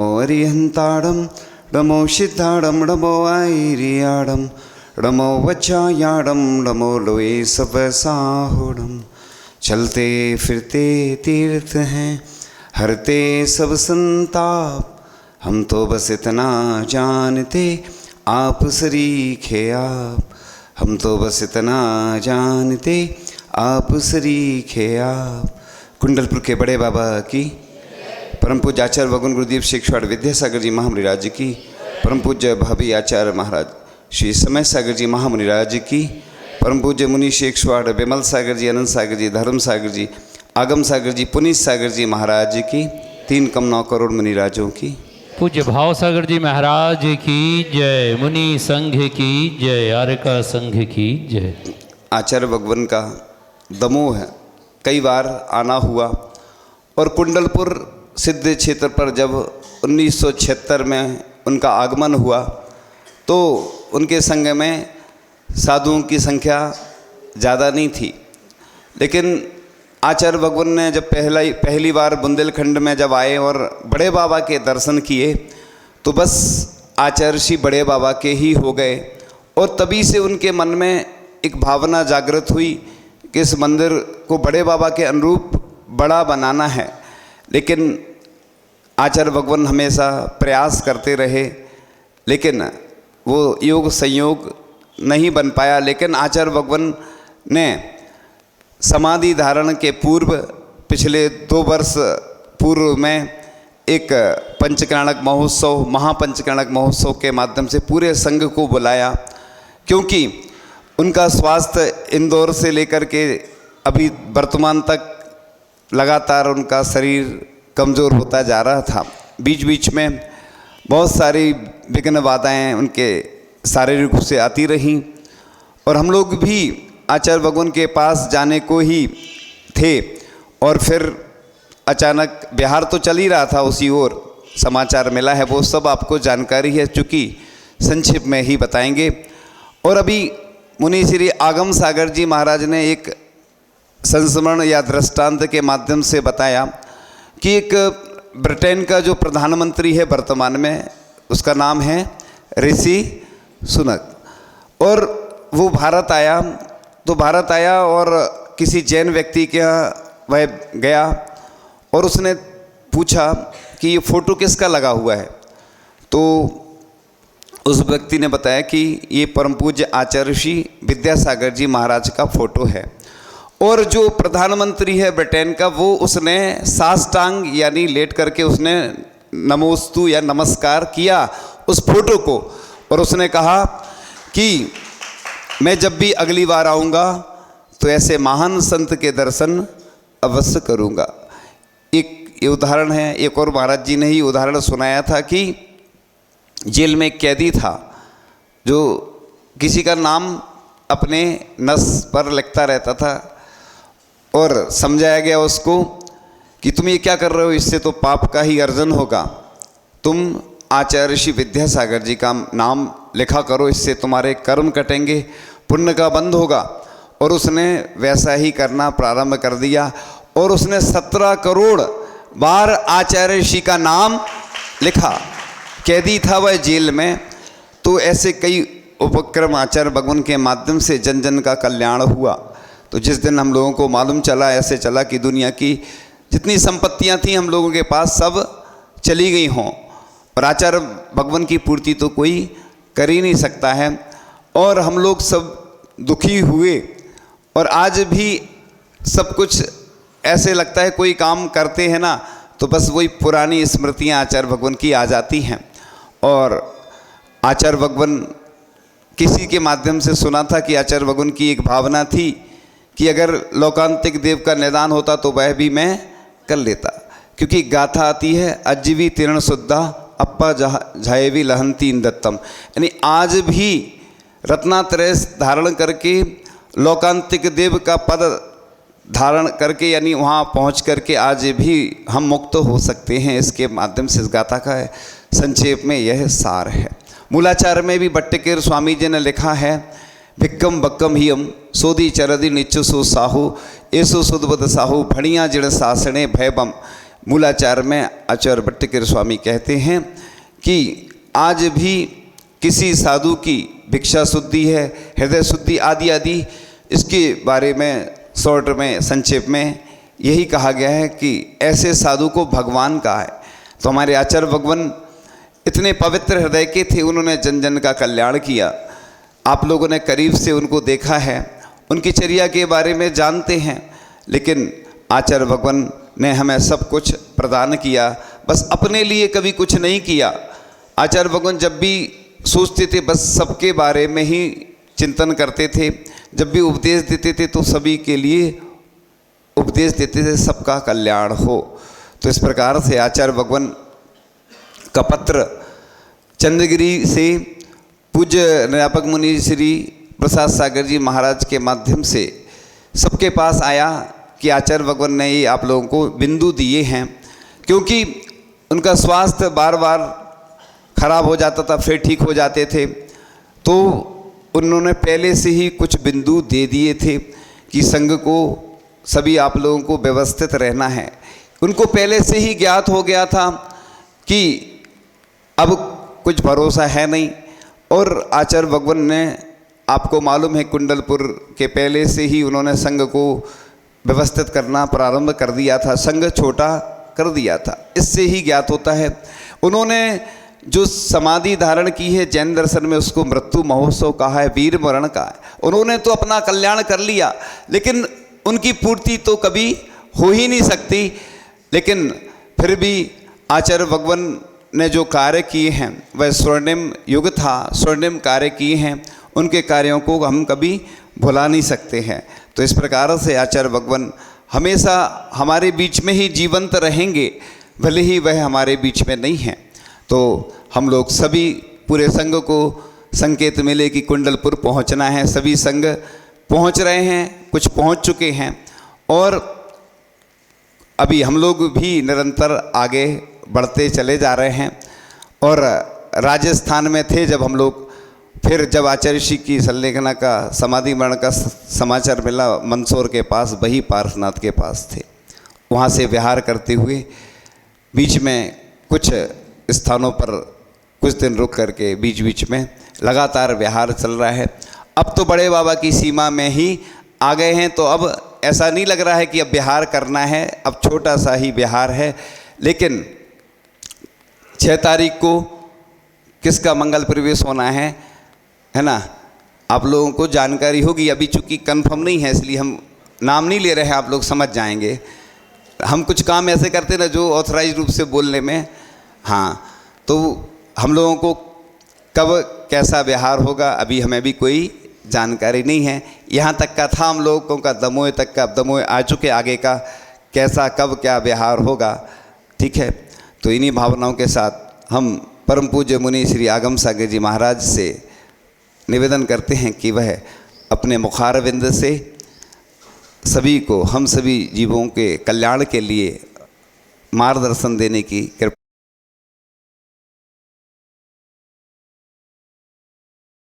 अरिहंताड़म नमो सिद्धाड़म नमो आईरियाड़म नमो वचायाड़म नमो लोए सब साहुड़म। चलते फिरते तीर्थ हैं हरते सब संताप, हम तो बस इतना जानते आप सरीखे आप। हम तो बस इतना जानते आप सरीखे आप। कुंडलपुर के बड़े बाबा की, परम पूज्य आचार्य भगवान गुरुदेव शिक्षवाड़ विद्यासागर जी महामुनिराज की, परम पूज्य भाभी आचार्य महाराज श्री समय सागर जी महामुनिराज की, परम पूज्य मुनि शिक्षवाड़ विमल सागर जी, अनंत सागर जी, धर्म सागर जी, आगम सागर जी, पुनीत सागर जी महाराज की, 3 करोड़ मुनिराजों की। पूज्य भाव सागर जी महाराज की जय, मुनि संघ की जय, आर्यका संघ की जय। आचार्य भगवान का दमोह है, कई बार आना हुआ और कुंडलपुर सिद्ध क्षेत्र पर जब 1976 में उनका आगमन हुआ तो उनके संग में साधुओं की संख्या ज़्यादा नहीं थी, लेकिन आचार्य भगवान ने जब पहली बार बुंदेलखंड में जब आए और बड़े बाबा के दर्शन किए तो बस आचार्य श्री बड़े बाबा के ही हो गए। और तभी से उनके मन में एक भावना जागृत हुई कि इस मंदिर को बड़े बाबा के अनुरूप बड़ा बनाना है। लेकिन आचार्य भगवान हमेशा प्रयास करते रहे, लेकिन वो योग संयोग नहीं बन पाया। लेकिन आचार्य भगवान ने समाधि धारण के पूर्व पिछले 2 वर्ष पूर्व में एक पंचकर्णक महोत्सव, महापंचकर्णक महोत्सव के माध्यम से पूरे संघ को बुलाया, क्योंकि उनका स्वास्थ्य इंदौर से लेकर के अभी वर्तमान तक लगातार उनका शरीर कमज़ोर होता जा रहा था। बीच बीच में बहुत सारी विघ्न बाधाएँ उनके शारीरिक रूप से आती रहीं और हम लोग भी आचार्य भगवान के पास जाने को ही थे। और फिर अचानक बिहार तो चल ही रहा था, उसी ओर समाचार मिला है, वो सब आपको जानकारी है, चूँकि संक्षिप्त में ही बताएंगे। और अभी मुनि श्री आगम सागर जी महाराज ने एक संस्मरण या दृष्टांत के माध्यम से बताया कि एक ब्रिटेन का जो प्रधानमंत्री है वर्तमान में, उसका नाम है ऋषि सुनक, और वो भारत आया। तो भारत आया और किसी जैन व्यक्ति के यहाँ वह गया और उसने पूछा कि ये फ़ोटो किसका लगा हुआ है। तो उस व्यक्ति ने बताया कि ये परम पूज्य आचार्य श्री विद्यासागर जी महाराज का फ़ोटो है। और जो प्रधानमंत्री है ब्रिटेन का, वो उसने साष्टांग यानी लेट करके उसने नमोस्तु या नमस्कार किया उस फोटो को, और उसने कहा कि मैं जब भी अगली बार आऊँगा तो ऐसे महान संत के दर्शन अवश्य करूँगा। एक ये उदाहरण है। एक और महाराज जी ने ही उदाहरण सुनाया था कि जेल में एक कैदी था जो किसी का नाम अपने नस पर लिखता रहता था, और समझाया गया उसको कि तुम ये क्या कर रहे हो, इससे तो पाप का ही अर्जन होगा, तुम आचार्य श्री विद्यासागर जी का नाम लिखा करो, इससे तुम्हारे कर्म कटेंगे, पुण्य का बंध होगा। और उसने वैसा ही करना प्रारंभ कर दिया और उसने 17 करोड़ बार आचार्य श्री का नाम लिखा। कैदी था वह जेल में। तो ऐसे कई उपक्रम आचार्य भगवान के माध्यम से जन जन का कल्याण हुआ। तो जिस दिन हम लोगों को मालूम चला, ऐसे चला कि दुनिया की जितनी संपत्तियां थी हम लोगों के पास सब चली गई हों, और आचार्य भगवान की पूर्ति तो कोई कर ही नहीं सकता है। और हम लोग सब दुखी हुए, और आज भी सब कुछ ऐसे लगता है, कोई काम करते हैं ना तो बस वही पुरानी स्मृतियां आचार्य भगवान की आ जाती हैं। और आचार्य भगवान किसी के माध्यम से सुना था कि आचार्य भगवान की एक भावना थी कि अगर लोकांतिक देव का निदान होता तो वह भी मैं कर लेता, क्योंकि गाथा आती है अज्जीवी तीर्ण शुद्धा अप्पा झाएवी लहंती इन दत्तम, यानी आज भी रत्नात्रय धारण करके लोकांतिक देव का पद धारण करके, यानी वहाँ पहुँच करके आज भी हम मुक्त हो सकते हैं। इसके माध्यम से इस गाथा का संक्षेप में यह सार है। मूलाचार में भी भट्टकेर स्वामी जी ने लिखा है, भिक्कम बक्कम हियम सोदी चरदि निच्चु सु साहू एसु सुदबद साहू भणिया जिण सासणे भयबम मूलाचार में आचार्य भट्टिकेर स्वामी कहते हैं कि आज भी किसी साधु की भिक्षा शुद्धि है, हृदय शुद्धि आदि आदि, इसके बारे में शॉर्ट में संक्षेप में यही कहा गया है कि ऐसे साधु को भगवान कहा है। तो हमारे आचार्य भगवान इतने पवित्र हृदय के थे, उन्होंने जन जन का कल्याण किया। आप लोगों ने करीब से उनको देखा है, उनकी चर्या के बारे में जानते हैं, लेकिन आचार्य भगवान ने हमें सब कुछ प्रदान किया, बस अपने लिए कभी कुछ नहीं किया। आचार्य भगवान जब भी सोचते थे बस सबके बारे में ही चिंतन करते थे, जब भी उपदेश देते थे तो सभी के लिए उपदेश देते थे, सबका कल्याण हो। तो इस प्रकार से आचार्य भगवान का पत्र चंद्रगिरी से पूज्य निरापक मुनि श्री प्रसाद सागर जी महाराज के माध्यम से सबके पास आया कि आचार्य भगवान ने ये आप लोगों को बिंदु दिए हैं, क्योंकि उनका स्वास्थ्य बार बार खराब हो जाता था, फिर ठीक हो जाते थे, तो उन्होंने पहले से ही कुछ बिंदु दे दिए थे कि संघ को सभी आप लोगों को व्यवस्थित रहना है। उनको पहले से ही ज्ञात हो गया था कि अब कुछ भरोसा है नहीं, और आचार्य भगवान ने आपको मालूम है कुंडलपुर के पहले से ही उन्होंने संघ को व्यवस्थित करना प्रारंभ कर दिया था, संघ छोटा कर दिया था। इससे ही ज्ञात होता है उन्होंने जो समाधि धारण की है जैन दर्शन में, उसको मृत्यु महोत्सव कहा है, वीर मरण का है। उन्होंने तो अपना कल्याण कर लिया, लेकिन उनकी पूर्ति तो कभी हो ही नहीं सकती। लेकिन फिर भी आचार्य भगवान ने जो कार्य किए हैं वह स्वर्णिम युग था, स्वर्णिम कार्य किए हैं, उनके कार्यों को हम कभी भुला नहीं सकते हैं। तो इस प्रकार से आचार्य भगवान हमेशा हमारे बीच में ही जीवंत रहेंगे, भले ही वह हमारे बीच में नहीं हैं। तो हम लोग सभी पूरे संघ को संकेत मिले कि कुंडलपुर पहुंचना है, सभी संघ पहुंच रहे हैं, कुछ पहुंच चुके हैं, और अभी हम लोग भी निरंतर आगे बढ़ते चले जा रहे हैं। और राजस्थान में थे जब हम लोग, फिर जब आचार्य श्री की संलेखना का समाधि मरण का समाचार मिला, मंदसौर के पास वही पार्श्वनाथ के पास थे, वहाँ से विहार करते हुए बीच में कुछ स्थानों पर कुछ दिन रुक करके बीच बीच में लगातार विहार चल रहा है। अब तो बड़े बाबा की सीमा में ही आ गए हैं, तो अब ऐसा नहीं लग रहा है कि अब विहार करना है, अब छोटा सा ही विहार है। लेकिन 6 तारीख को किसका मंगल प्रवेश होना है ना, आप लोगों को जानकारी होगी। अभी चूँकि कंफर्म नहीं है इसलिए हम नाम नहीं ले रहे हैं, आप लोग समझ जाएंगे। हम कुछ काम ऐसे करते ना जो ऑथराइज रूप से बोलने में, हाँ, तो हम लोगों को कब कैसा व्यवहार होगा अभी हमें भी कोई जानकारी नहीं है। यहाँ तक का था हम लोगों का, दमोह तक का, दमोह आ चुके, आगे का कैसा कब क्या व्यवहार होगा, ठीक है। तो इन्हीं भावनाओं के साथ हम परम पूज्य मुनि श्री आगम सागर जी महाराज से निवेदन करते हैं कि वह अपने मुखारविंद से सभी को, हम सभी जीवों के कल्याण के लिए मार्गदर्शन देने की कृपा